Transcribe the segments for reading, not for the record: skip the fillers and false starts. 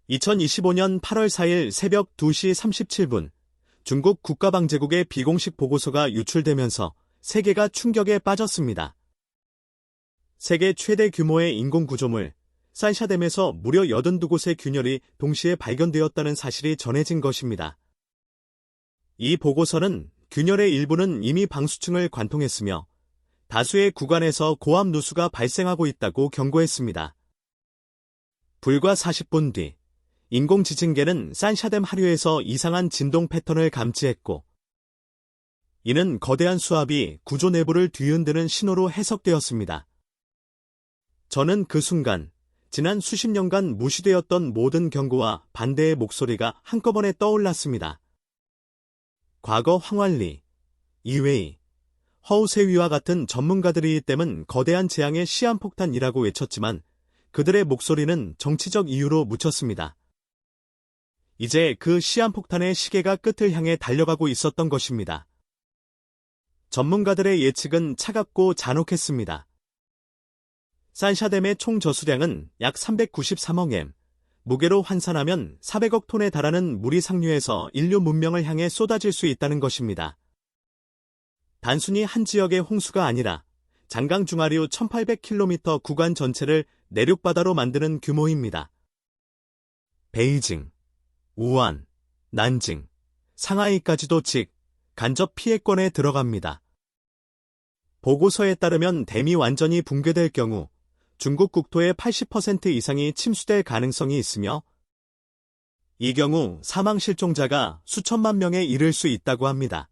2025년 8월 4일 새벽 2시 37분, 중국 국가방제국의 비공식 보고서가 유출되면서 세계가 충격에 빠졌습니다. 세계 최대 규모의 인공구조물, 산샤댐에서 무려 82곳의 균열이 동시에 발견되었다는 사실이 전해진 것입니다. 이 보고서는 균열의 일부는 이미 방수층을 관통했으며 다수의 구간에서 고압 누수가 발생하고 있다고 경고했습니다. 불과 40분 뒤, 인공지진계는 산샤댐 하류에서 이상한 진동 패턴을 감지했고, 이는 거대한 수압이 구조 내부를 뒤흔드는 신호로 해석되었습니다. 저는 그 순간, 지난 수십 년간 무시되었던 모든 경고와 반대의 목소리가 한꺼번에 떠올랐습니다. 과거 황완리, 이웨이, 허우세위와 같은 전문가들이 이때문 거대한 재앙의 시한폭탄이라고 외쳤지만 그들의 목소리는 정치적 이유로 묻혔습니다. 이제 그 시한폭탄의 시계가 끝을 향해 달려가고 있었던 것입니다. 전문가들의 예측은 차갑고 잔혹했습니다. 산샤댐의 총 저수량은 약 393억 m, 무게로 환산하면 400억 톤에 달하는 물이 상류에서 인류 문명을 향해 쏟아질 수 있다는 것입니다. 단순히 한 지역의 홍수가 아니라 장강 중하류 1800km 구간 전체를 내륙바다로 만드는 규모입니다. 베이징, 우한, 난징, 상하이까지도 간접 피해권에 들어갑니다. 보고서에 따르면 댐이 완전히 붕괴될 경우 중국 국토의 80% 이상이 침수될 가능성이 있으며 이 경우 사망 실종자가 수천만 명에 이를 수 있다고 합니다.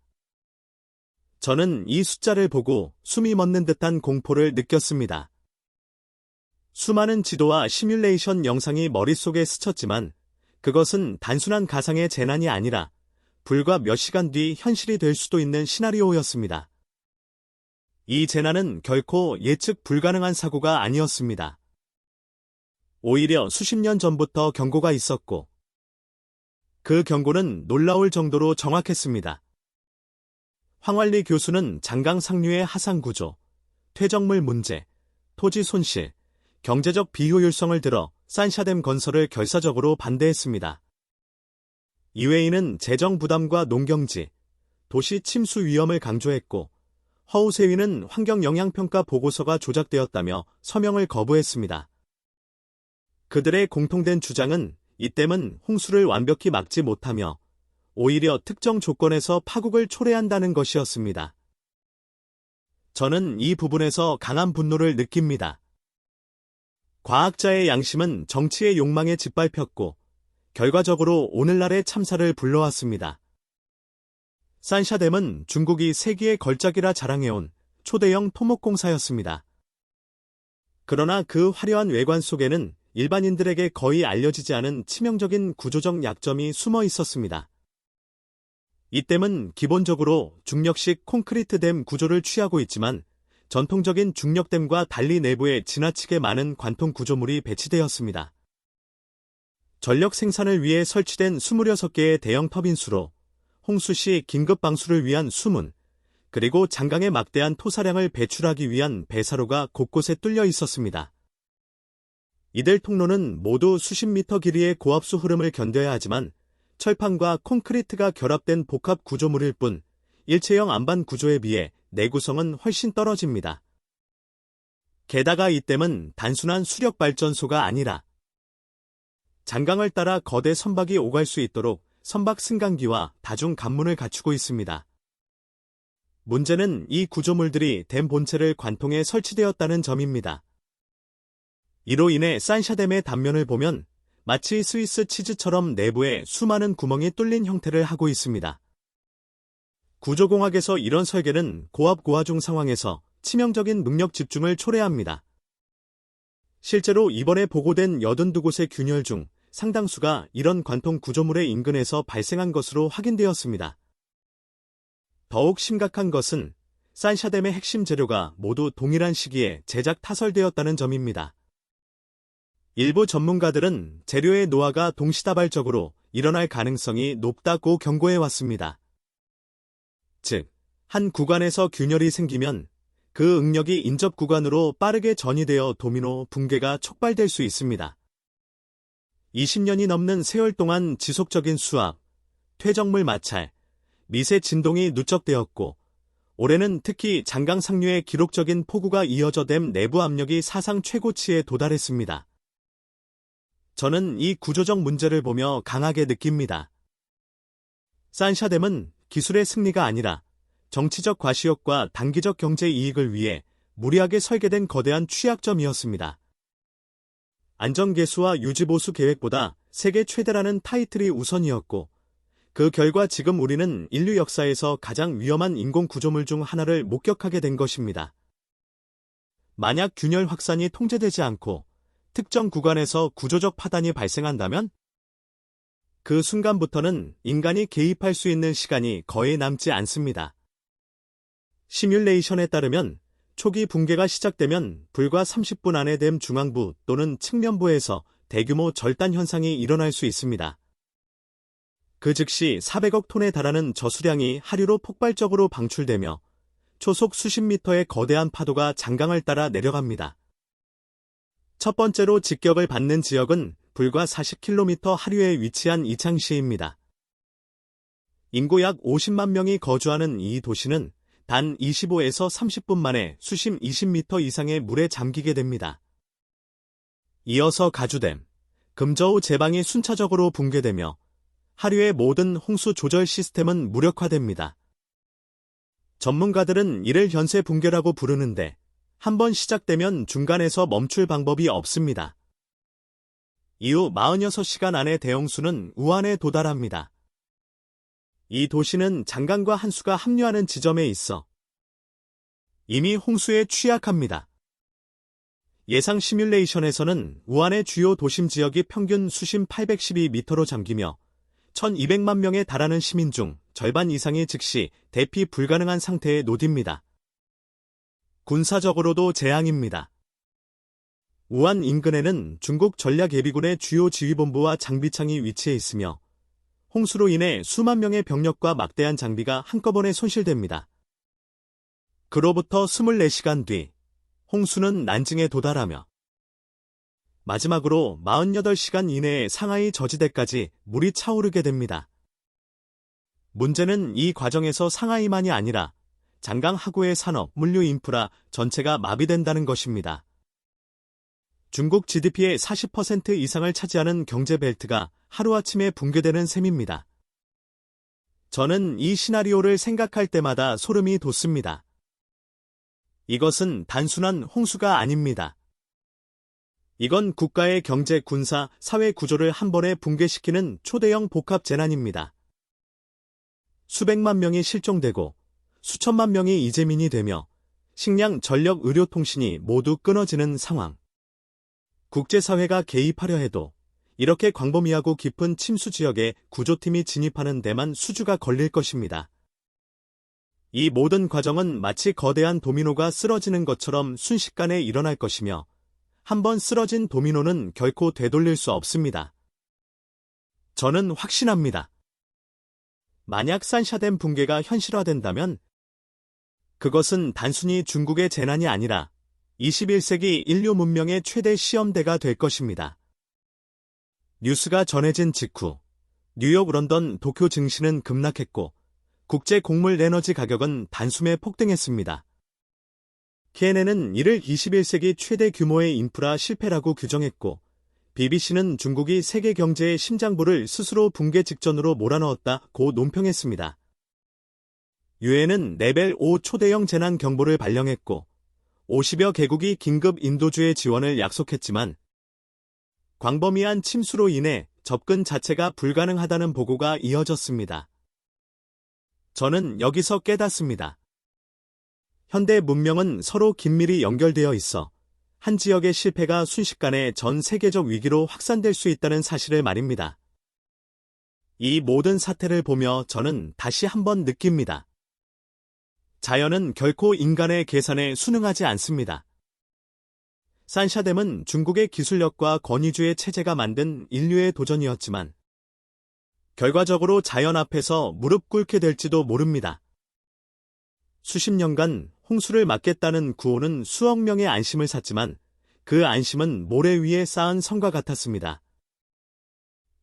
저는 이 숫자를 보고 숨이 멎는 듯한 공포를 느꼈습니다. 수많은 지도와 시뮬레이션 영상이 머릿속에 스쳤지만 그것은 단순한 가상의 재난이 아니라 불과 몇 시간 뒤 현실이 될 수도 있는 시나리오였습니다. 이 재난은 결코 예측 불가능한 사고가 아니었습니다. 오히려 수십 년 전부터 경고가 있었고 그 경고는 놀라울 정도로 정확했습니다. 황완리 교수는 장강 상류의 하상구조, 퇴적물 문제, 토지 손실, 경제적 비효율성을 들어 산샤댐 건설을 결사적으로 반대했습니다. 이웨이는 재정 부담과 농경지, 도시 침수 위험을 강조했고 허우세위는 환경영향평가 보고서가 조작되었다며 서명을 거부했습니다. 그들의 공통된 주장은 이 댐은 홍수를 완벽히 막지 못하며 오히려 특정 조건에서 파국을 초래한다는 것이었습니다. 저는 이 부분에서 강한 분노를 느낍니다. 과학자의 양심은 정치의 욕망에 짓밟혔고 결과적으로 오늘날의 참사를 불러왔습니다. 산샤댐은 중국이 세기의 걸작이라 자랑해온 초대형 토목공사였습니다. 그러나 그 화려한 외관 속에는 일반인들에게 거의 알려지지 않은 치명적인 구조적 약점이 숨어 있었습니다. 이 댐은 기본적으로 중력식 콘크리트 댐 구조를 취하고 있지만 전통적인 중력댐과 달리 내부에 지나치게 많은 관통 구조물이 배치되었습니다. 전력 생산을 위해 설치된 26개의 대형 터빈수로 홍수 시 긴급 방수를 위한 수문, 그리고 장강의 막대한 토사량을 배출하기 위한 배사로가 곳곳에 뚫려 있었습니다. 이들 통로는 모두 수십 미터 길이의 고압수 흐름을 견뎌야 하지만 철판과 콘크리트가 결합된 복합 구조물일 뿐 일체형 안반 구조에 비해 내구성은 훨씬 떨어집니다. 게다가 이 댐은 단순한 수력 발전소가 아니라 장강을 따라 거대 선박이 오갈 수 있도록 선박 승강기와 다중 관문을 갖추고 있습니다. 문제는 이 구조물들이 댐 본체를 관통해 설치되었다는 점입니다. 이로 인해 산샤댐의 단면을 보면 마치 스위스 치즈처럼 내부에 수많은 구멍이 뚫린 형태를 하고 있습니다. 구조공학에서 이런 설계는 고압 고하중 상황에서 치명적인 능력 집중을 초래합니다. 실제로 이번에 보고된 82곳의 균열 중 상당수가 이런 관통 구조물의 인근에서 발생한 것으로 확인되었습니다. 더욱 심각한 것은 산샤댐의 핵심 재료가 모두 동일한 시기에 제작 타설되었다는 점입니다. 일부 전문가들은 재료의 노화가 동시다발적으로 일어날 가능성이 높다고 경고해왔습니다. 즉, 한 구간에서 균열이 생기면 그 응력이 인접 구간으로 빠르게 전이되어 도미노 붕괴가 촉발될 수 있습니다. 20년이 넘는 세월 동안 지속적인 수압, 퇴적물 마찰, 미세 진동이 누적되었고 올해는 특히 장강 상류의 기록적인 폭우가 이어져 댐 내부 압력이 사상 최고치에 도달했습니다. 저는 이 구조적 문제를 보며 강하게 느낍니다. 산샤댐은 기술의 승리가 아니라 정치적 과시욕과 단기적 경제 이익을 위해 무리하게 설계된 거대한 취약점이었습니다. 안전개수와 유지보수 계획보다 세계 최대라는 타이틀이 우선이었고 그 결과 지금 우리는 인류 역사에서 가장 위험한 인공 구조물 중 하나를 목격하게 된 것입니다. 만약 균열 확산이 통제되지 않고 특정 구간에서 구조적 파단이 발생한다면 그 순간부터는 인간이 개입할 수 있는 시간이 거의 남지 않습니다. 시뮬레이션에 따르면 초기 붕괴가 시작되면 불과 30분 안에 댐 중앙부 또는 측면부에서 대규모 절단 현상이 일어날 수 있습니다. 그 즉시 400억 톤에 달하는 저수량이 하류로 폭발적으로 방출되며 초속 수십 미터의 거대한 파도가 장강을 따라 내려갑니다. 첫 번째로 직격을 받는 지역은 불과 40km 하류에 위치한 이창시입니다. 인구 약 50만 명이 거주하는 이 도시는 단 25에서 30분 만에 수심 20m 이상의 물에 잠기게 됩니다. 이어서 가주댐, 금저우 제방이 순차적으로 붕괴되며 하류의 모든 홍수 조절 시스템은 무력화됩니다. 전문가들은 이를 현세 붕괴라고 부르는데 한번 시작되면 중간에서 멈출 방법이 없습니다. 이후 46시간 안에 대홍수는 우한에 도달합니다. 이 도시는 장강과 한수가 합류하는 지점에 있어 이미 홍수에 취약합니다. 예상 시뮬레이션에서는 우한의 주요 도심 지역이 평균 수심 812m로 잠기며 1200만 명에 달하는 시민 중 절반 이상이 즉시 대피 불가능한 상태에 놓입니다. 군사적으로도 재앙입니다. 우한 인근에는 중국 전략예비군의 주요 지휘본부와 장비창이 위치해 있으며 홍수로 인해 수만 명의 병력과 막대한 장비가 한꺼번에 손실됩니다. 그로부터 24시간 뒤 홍수는 난징에 도달하며 마지막으로 48시간 이내에 상하이 저지대까지 물이 차오르게 됩니다. 문제는 이 과정에서 상하이만이 아니라 장강 하구의 산업, 물류 인프라 전체가 마비된다는 것입니다. 중국 GDP의 40% 이상을 차지하는 경제벨트가 하루아침에 붕괴되는 셈입니다. 저는 이 시나리오를 생각할 때마다 소름이 돋습니다. 이것은 단순한 홍수가 아닙니다. 이건 국가의 경제, 군사, 사회 구조를 한 번에 붕괴시키는 초대형 복합 재난입니다. 수백만 명이 실종되고 수천만 명이 이재민이 되며 식량, 전력, 의료, 통신이 모두 끊어지는 상황. 국제사회가 개입하려 해도 이렇게 광범위하고 깊은 침수 지역에 구조팀이 진입하는 데만 수주가 걸릴 것입니다. 이 모든 과정은 마치 거대한 도미노가 쓰러지는 것처럼 순식간에 일어날 것이며 한번 쓰러진 도미노는 결코 되돌릴 수 없습니다. 저는 확신합니다. 만약 산샤댐 붕괴가 현실화된다면 그것은 단순히 중국의 재난이 아니라 21세기 인류 문명의 최대 시험대가 될 것입니다. 뉴스가 전해진 직후 뉴욕, 런던, 도쿄 증시는 급락했고 국제 곡물 에너지 가격은 단숨에 폭등했습니다. KNN은 이를 21세기 최대 규모의 인프라 실패라고 규정했고 BBC는 중국이 세계 경제의 심장부를 스스로 붕괴 직전으로 몰아넣었다고 논평했습니다. 유엔은 레벨 5 초대형 재난 경보를 발령했고 50여 개국이 긴급 인도주의 지원을 약속했지만 광범위한 침수로 인해 접근 자체가 불가능하다는 보고가 이어졌습니다. 저는 여기서 깨닫습니다. 현대 문명은 서로 긴밀히 연결되어 있어 한 지역의 실패가 순식간에 전 세계적 위기로 확산될 수 있다는 사실을 말입니다. 이 모든 사태를 보며 저는 다시 한번 느낍니다. 자연은 결코 인간의 계산에 순응하지 않습니다. 산샤댐은 중국의 기술력과 권위주의 체제가 만든 인류의 도전이었지만 결과적으로 자연 앞에서 무릎 꿇게 될지도 모릅니다. 수십 년간 홍수를 막겠다는 구호는 수억 명의 안심을 샀지만 그 안심은 모래 위에 쌓은 성과 같았습니다.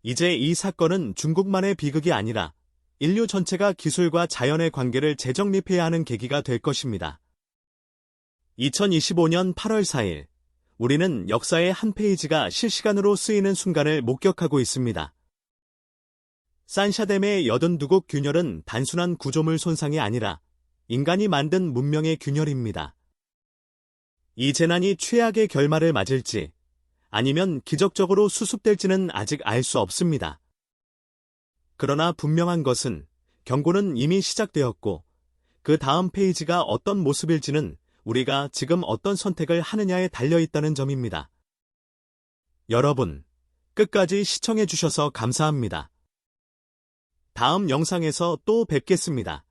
이제 이 사건은 중국만의 비극이 아니라 인류 전체가 기술과 자연의 관계를 재정립해야 하는 계기가 될 것입니다. 2025년 8월 4일, 우리는 역사의 한 페이지가 실시간으로 쓰이는 순간을 목격하고 있습니다. 산샤댐의 82곡 균열은 단순한 구조물 손상이 아니라 인간이 만든 문명의 균열입니다. 이 재난이 최악의 결말을 맞을지 아니면 기적적으로 수습될지는 아직 알 수 없습니다. 그러나 분명한 것은 경고는 이미 시작되었고 그 다음 페이지가 어떤 모습일지는 우리가 지금 어떤 선택을 하느냐에 달려있다는 점입니다. 여러분, 끝까지 시청해주셔서 감사합니다. 다음 영상에서 또 뵙겠습니다.